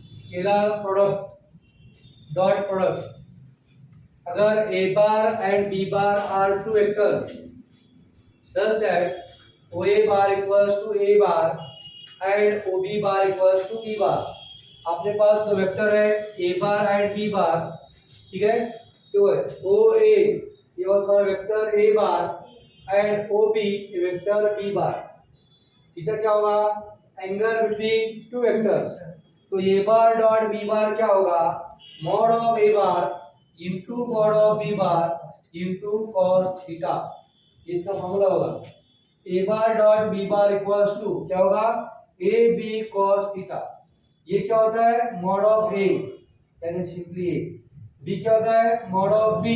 Scalar product dot product अगर a bar and b bar are two vectors such that OA bar equals to a bar and OB bar equals to b bar। अपने पास दो vector है a bar and b bar, ठीक है। तो OA ये वाला vector a bar and OB ये vector b bar, theta क्या होगा? Angle between two vectors. तो a bar dot b bar क्या होगा? Mod of a bar into mod of b bar into cos theta, इसका formula होगा। a bar dot b bar equals to क्या होगा? a b cos theta. ये क्या होता है? मॉड ऑफ a यानी सिंपली a। b क्या होता है? मॉड ऑफ b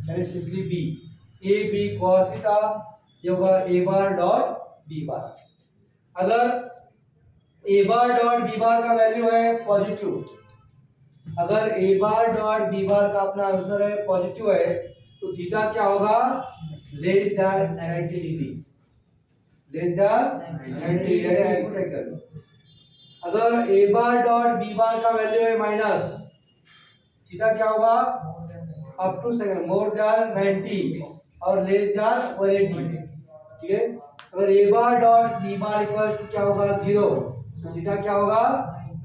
यानी simply b। a b cos theta ये होगा a बार डॉट b बार। अगर a bar dot b bar का वैल्यू है पॉजिटिव, अगर a bar dot b bar का अपना आंसर है पॉजिटिव है, तो थीटा क्या होगा? Less than 90 degree, less than 90 degree यानी हाइपोटेटिकल। अगर a bar dot b bar का वैल्यू है माइनस, थीटा क्या होगा? Up to second more than 90 और लेस देन 180, ठीक है। अगर a bar dot b bar equal to क्या होगा? 0, तो थीटा क्या होगा?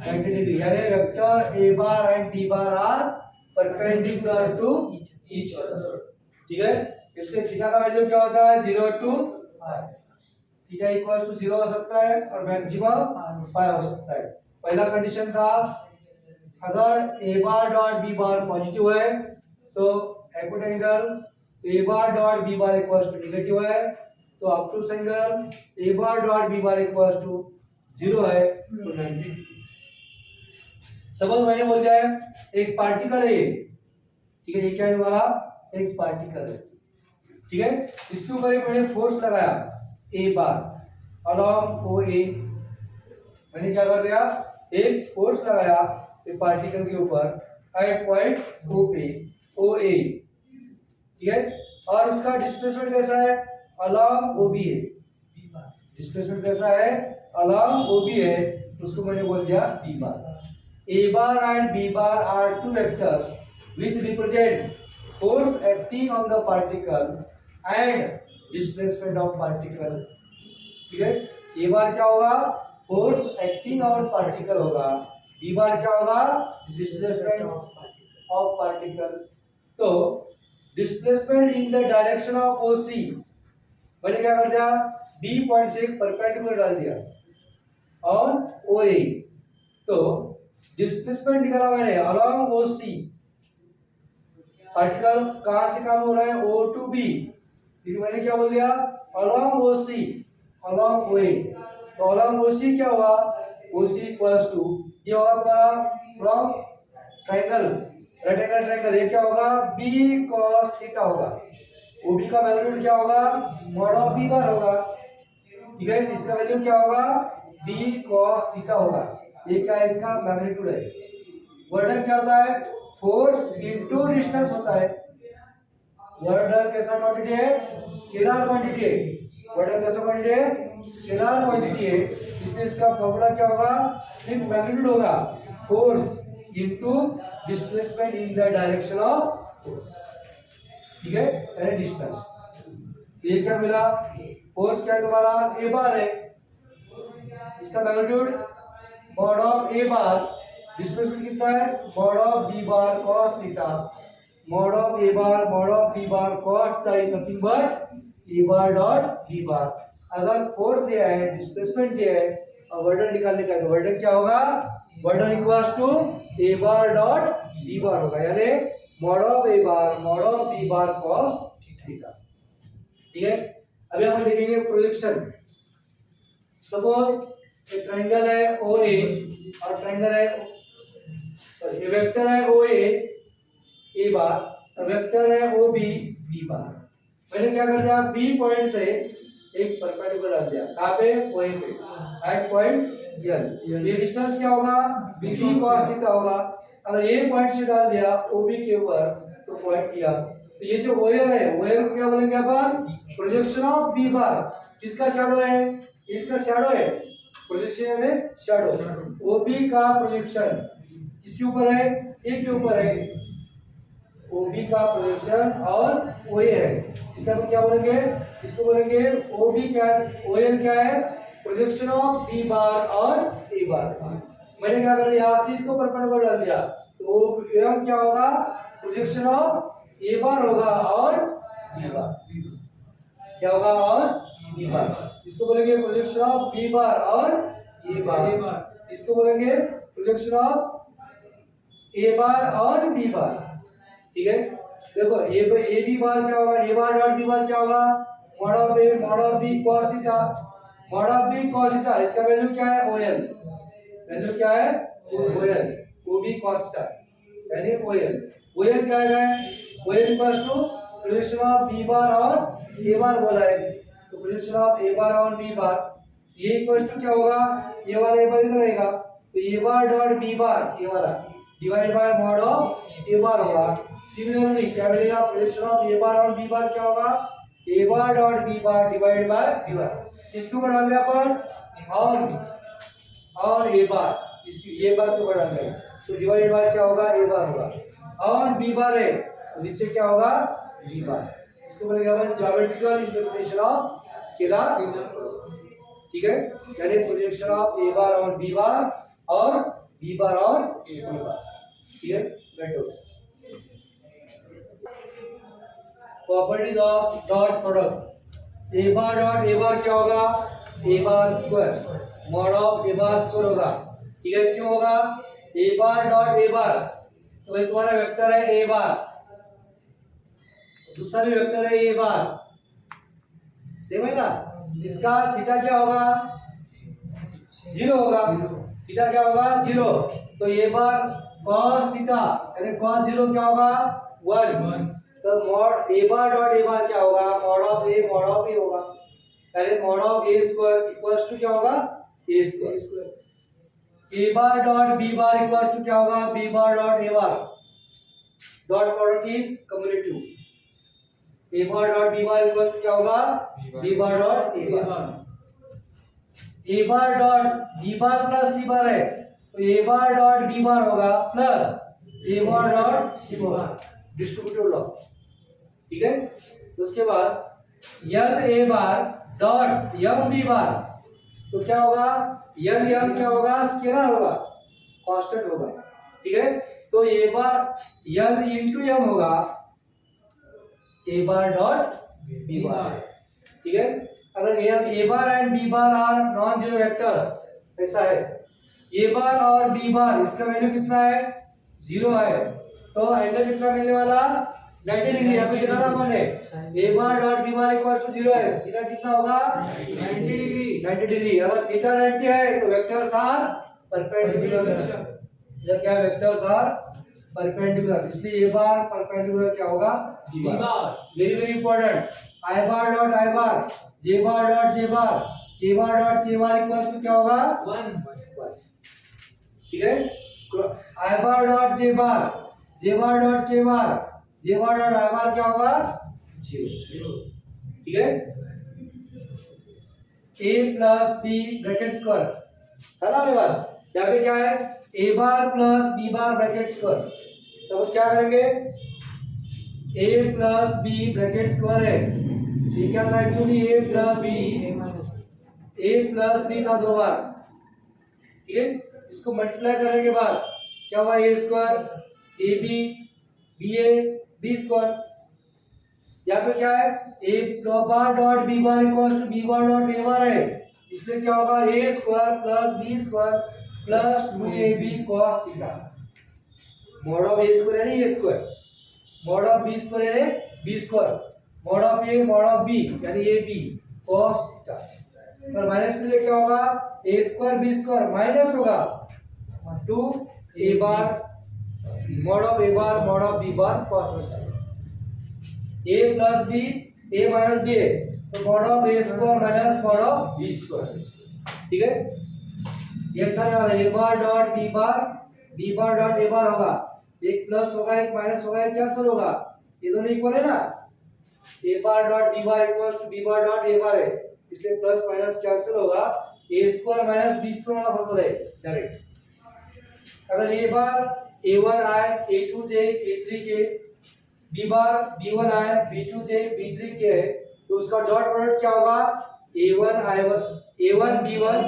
90 डिग्री यानी vector a bar and b bar are perpendicular to each other, ठीक है। इसलिए थीटा का वैल्यू क्या होता है? 0 to pi. Theta equal to 0 हो सकता है और मैक्सिमम पाई हो सकता है। पहला कंडीशन था अगर a bar dot b bar positive है तो हाइपोटेंगल a bar dot b bar equal to negative है, तो up to single a bar dot b bar equal to 0 है तो 90। सपोज मैंने बोल दिया है एक पार्टिकल है, ठीक है। ये क्या है हमारा? एक पार्टिकल है, ठीक है। इसके ऊपर एक मैंने फोर्स लगाया a बार अलोंग OA। मैंने क्या कर दिया? एक फोर्स लगाया एक पार्टिकल के ऊपर एट पॉइंट O पे OA, ठीक है। और उसका डिस्प्लेसमेंट कैसा है? अलोंग OB है। डिस्प्लेसमेंट कैसा है? अलोंग OB है, तो उसको मैंने बोल दिया b bar. a bar and b bar are two vectors which represent force acting on the particle and displacement of particle, ठीक है। a बार क्या होगा? फोर्स एक्टिंग ऑन पार्टिकल होगा, b बार क्या होगा? Displacement of particle. तो displacement in the direction of OC, मैंने क्या कर दिया? b पॉइंट से परपेंडिकुलर डाल दिया और OA, तो डिस्प्लेसमेंट निकाला मैंने अलोंग OC। पार्टिकल कहां से काम हो रहा है? O टू B, लेकिन मैंने क्या बोल दिया? Along OC along OA। तो अलोंग OC क्या होगा? OC इक्वल्स टू ये होगा तुम्हारा from triangle right angle triangle, ये क्या होगा? B cos थीटा होगा। OB का वैल्यू क्या होगा? मॉड ऑफ B बार होगा, ठीक है। इसका वैल्यू क्या होगा? B cos थीटा होगा। ये क्या है? इसका मैग्नीट्यूड है। वर्डन क्या होता है? फोर्स इनटू डिस्टेंस होता है। वर्डन कैसा क्वांटिटी है? स्केलर क्वांटिटी है। वर्डन कैसा क्वांटिटी है? स्केलर क्वांटिटी है, इसलिए इसका फॉर्मूला क्या होगा? सिर्फ मैग्नीट्यूड होगा, force into displacement in the direction of force, ठीक है, यानी डिस्टेंस। ये क्या मिला? फोर्स क्या है तुम्हारा? a बार है, इसका magnitude mod of a bar, displacement कितना है? Mod of b bar cos theta. Mod of a bar mod of b bar cos theta is nothing but a bar dot b बार। अगर force दिया है, displacement दिया है और वर्डन निकालने का है, तो वर्डन क्या होगा? Work done equals to a bar dot b bar होगा, यानी mod of a bar mod of b bar cos theta, ठीक है। अभी हम देखेंगे प्रोजेक्शन। सपोज एक ट्रायंगल है OA और ट्रायंगल है, सॉरी, वेक्टर है OA A बार और वेक्टर है OB B बार। मैंने क्या कर दिया? B पॉइंट से एक परपेंडिकुलर डाल दिया, कहां पे? OA पे एट पॉइंट L। ये डिस्टेंस क्या होगा? B cos थीटा होगा। अगर A पॉइंट से डाल दिया OB के ऊपर तो पॉइंट L। तो ये जो OA है, OA को क्या बोलेंगे अपन? प्रोजेक्शन ऑफ B बार। किसका शैडो है? इसका शैडो है, प्रोजेक्शन है शैडो। ओबी का प्रोजेक्शन किसके ऊपर है? ए के ऊपर है। ओबी का प्रोजेक्शन और ओए है, इसका हम क्या बोलेंगे? इसको बोलेंगे ओबी क्या, ओएल क्या है? प्रोजेक्शन ऑफ बी बार और ए बार। मैंने क्या करा, यहाँ से इसको परपेंडिकुलर डाल दिया, तो एम क्या होगा? प्रोजेक्शन ऑफ ए बार होगा और बी बार क्या होगा? और बी बार। इसको बोलेंगे प्रोजेक्शन ऑफ बी बार और ए बार। इसको बोलेंगे प्रोजेक्शन ऑफ ए बार और बी बार। ठीक है, देखो ए बी बार क्या होगा? A bar dot b bar क्या होगा? Mod of A mod of B cos theta, mod of B cos theta. इसका वैल्यू क्या है? ओएल। वैल्यू क्या है? ओएल। ओबी cos थीटा यानी ओएल। ओएल क्या है? OL equals to projection of B bar और ए बार बोला है, तो प्रोजेक्शन ऑफ ए बार और बी बार, ये इक्वल्स टू क्या होगा? ये वाला ए बार इधर रहेगा, तो ए बार डॉट बी बार ये वाला divide by mod of a बार होगा। सिमिलरली क्या मिलेगा? प्रोजेक्शन ऑफ ए बार और बी बार क्या होगा? A bar dot b bar divide by b bar. इसको बढ़ा लिया अपन और ए बार, इसकी ए बार को बढ़ा लिया, तो डिवाइड बाय क्या होगा? ए बार होगा और बी बार है, तो नीचे क्या होगा? B bar. इसको बोलेंगे अपन ज्योमेट्रिकल इंटरप्रिटेशन ऑफ स्केलर। ठीक है, यानी प्रोजेक्शन ऑफ ए बार और बी बार और बी बार और ए बार। ठीक है, बैठो। Properties of dot product. A bar dot a bar क्या होगा? A bar square mod of a bar square होगा। ठीक है, क्यों होगा? ए बार डॉट ए बार, तो ये तुम्हारा वेक्टर है ए बार, दूसरा भी वेक्टर है ए बार, सेम है ना? इसका थीटा क्या होगा? 0 होगा। थीटा क्या होगा? 0। तो ए बार cos थीटा यानी cos 0 क्या होगा? 1। तो mod A bar dot a bar क्या होगा? मॉड ऑफ ए होगा, यानी mod of a square equals to क्या होगा? ए square. A bar dot b bar equals to क्या होगा? B bar dot a bar. Dot product is commutative. A bar dot b bar equals to क्या होगा? B bar dot a bar. A bar dot b bar plus c bar है, तो a bar dot b bar होगा plus a bar dot c bar, distributive law. ठीक है, तो उसके बाद यल ए bar dot M B bar, तो क्या होगा? यल यम क्या होगा? स्केलर होगा, कांस्टेंट होगा। ठीक है, तो ए बार यल इनटू यम होगा ए बार डॉट बी बार। ठीक है, अगर ए bar and b bar are non zero vectors, ऐसा है, ए बार और बी बार इसका वैल्यू कितना है? 0 है, तो एंगल कितना मिलने वाला? 90 डिग्री। यहाँ पे कितना अपन है? A bar dot b bar equal to 0 है, थीटा कितना होगा? 90 डिग्री। 90 डिग्री। अगर थीटा 90 है तो वेक्टर्स आर परपेंडिकुलर। जब क्या वेक्टर्स आर परपेंडिकुलर, इसलिए ए बार परपेंडिकुलर क्या होगा? B bar. Very very important. I bar dot i bar, j bar dot j bar, k bar dot के बार इक्वल टू क्या होगा? 1। ठीक है, आई बार डॉट जे बार, जे बार डॉट के बार, जे बार डॉट आई बार क्या होगा? 0। ठीक है, a plus B bracket square है ना मेरे पास, यहाँ पे क्या है? a bar plus B bar bracket square, तो क्या करेंगे? a plus B bracket square है, ये क्या था एक्चुअली? a प्लस बी था 2 बार। ठीक है, इसको मल्टीप्लाई करने के बाद क्या हुआ? a square a b b a b square. यहाँ पे क्या है? a bar dot b bar equal to b bar dot a bar है, इसलिए क्या होगा? a square plus b square plus 2ab cos theta. Mod of a square यानी a square, mod of b square यानी b square, mod of a mod of b यानी ab cos theta. और minus के लिए क्या होगा? a square b square minus होगा 2a bar mod of a bar mod of b bar cos theta. a plus b a minus b है, तो mod of a square minus mod of b square. ठीक है, ये सारे वाला a bar dot b bar dot a बार होगा, एक plus होगा एक माइनस होगा, एक कैंसिल होगा, ये दोनों इक्वल है ना? a bar dot b bar equals to b bar dot a bar है, इसलिए प्लस माइनस कैंसिल होगा, ए स्क्वायर माइनस बी स्क्वायर वाला फॉर्मूला है डायरेक्ट। अगर ए बार a1 आए a2j a3k, b बार b1 आए b2j b3k है, तो उसका डॉट प्रोडक्ट क्या होगा, a1 b1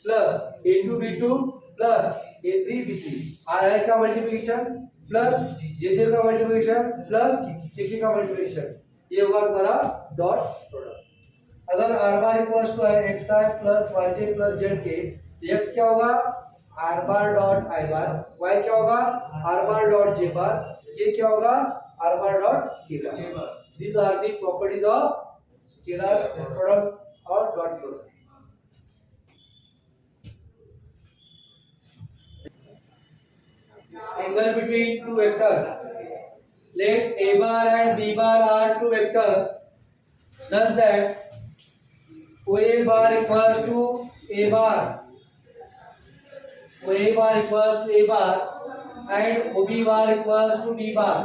plus a2 b2 plus a3 b3। आर का मल्टीप्लिकेशन प्लस jj का मल्टीप्लिकेशन प्लस kk का मल्टीप्लिकेशन, ये होगा हमारा डॉट प्रोडक्ट। अगर r बार इक्वल्स टू है xi plus yj plus zk, x क्या होगा r bar dot i bar, y क्या होगा r bar dot j bar, k क्या होगा r bar dot k bar. These are the properties of scalar product or dot product. Angle between two vectors. Let a bar and b bar are two vectors such that OA bar equals to a bar, OA bar equals to a bar and OB bar equals to b bar.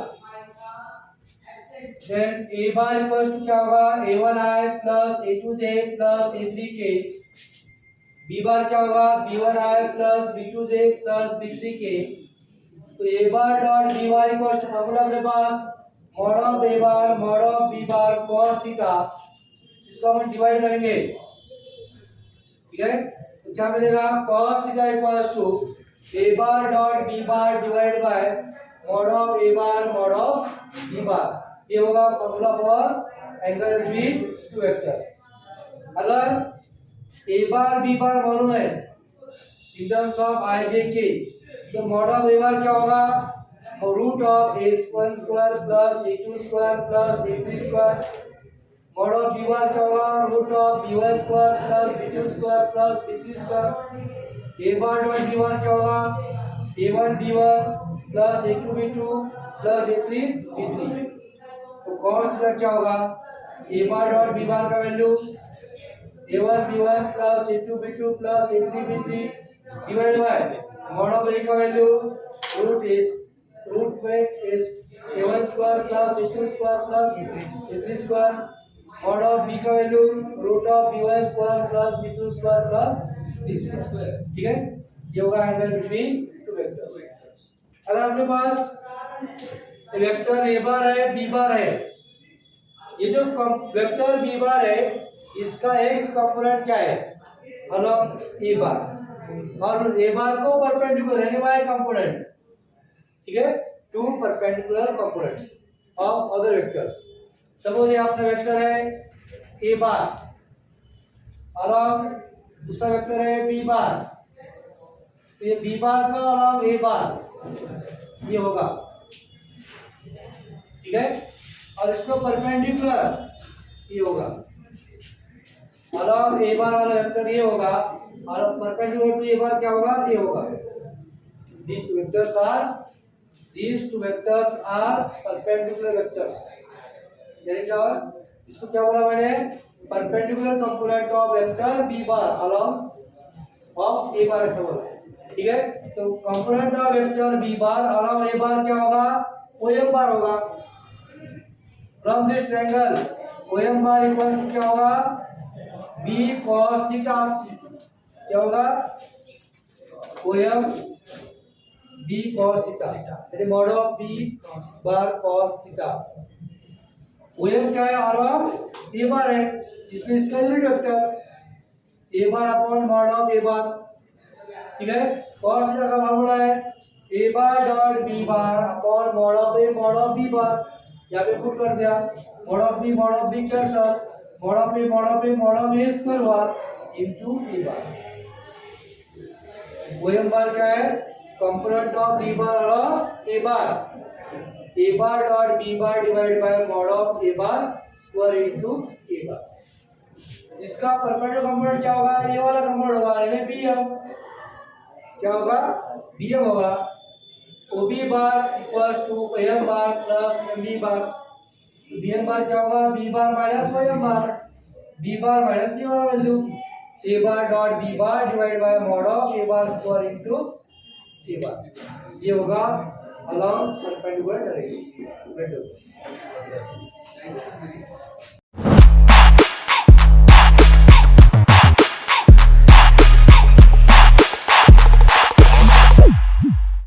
Then a bar equals to क्या होगा, a1i plus a2j plus a3k, b bar क्या होगा, b1i plus b2j plus b3k। तो a bar dot b bar equal to formula अपने पास mod of a bar mod of b bar cos theta, इसको हम divide करेंगे, ठीक है। तो क्या मिलेगा, cos theta equals to a bar dot b bar divide by mod of a bar mod of b bar. ये होगा formula for angle between two vectors. अगर a बार b बार मालूम है in terms of i j k, तो mod of a bar क्या होगा, root of a1 square plus a2 square plus a3 square. Mod of b bar क्या होगा, root of b1 square plus b2 square plus b3 square. a bar dot b bar क्या होगा, a1 b1 plus a2 b2 plus a3 b3। तो cos theta क्या होगा, a bar dot b bar का value a1 b1 plus a2 b2 plus a3 b3 divide by mod of a का value root में is a1 square plus a2 square plus a3 square. Mod of b का value root of b1 square plus b2 square plus b3 square, ठीक है। ये होगा angle between two vectors. अगर अपने पास vector a bar है b बार है, ये जो वेक्टर b बार है इसका x कंपोनेंट क्या है, अलॉन्ग a बार, और a बार को परपेंडिकुलर यानी y कंपोनेंट, ठीक है, two perpendicular components of other vectors. Suppose ये आपका वेक्टर है a बार, अलॉन्ग दूसरा वेक्टर है b बार, तो ये b बार का अलॉन्ग a बार ये होगा, ठीक है, और इसको परपेंडिकुलर ये होगा, अलॉन्ग a बार वाला वेक्टर ये होगा और परपेंडिकुलर टू a बार क्या होगा, ये होगा। these two vectors are perpendicular vectors, यानी क्या होगा, इसको क्या बोला मैंने, perpendicular component of vector b bar along of a bar ऐसा बोला, ठीक है। तो component of vector b bar along a bar क्या होगा, OM बार होगा। From this triangle OM bar equal to क्या होगा, b cos थीटा, क्या होगा OM b cos थीटा, यानी mod of b bar cos theta. OM क्या है, अलॉन्ग a बार है, इसलिए इसका unit vector a bar upon mod of a बार, ठीक है। cos थीटा का फॉर्मूला है a bar dot b bar upon mod of a mod of b बार, यहाँ पे पुट कर दिया mod of b cancel, mod of a square हुआ into a bar. OM बार क्या है, कंपोनेंट ऑफ b बार और a bar dot b bar divide by mod of a bar square into a बार। इसका perpendicular component क्या होगा, ये वाला component होगा, यानी bm क्या होगा, bm होगा। OB bar equals to OM bar plus MB bar, BM bar क्या होगा, B bar minus OM bar, B bar minus ये वाला value A bar dot B bar divide by mod of A bar square into A bar, ये होगा along perpendicular direction.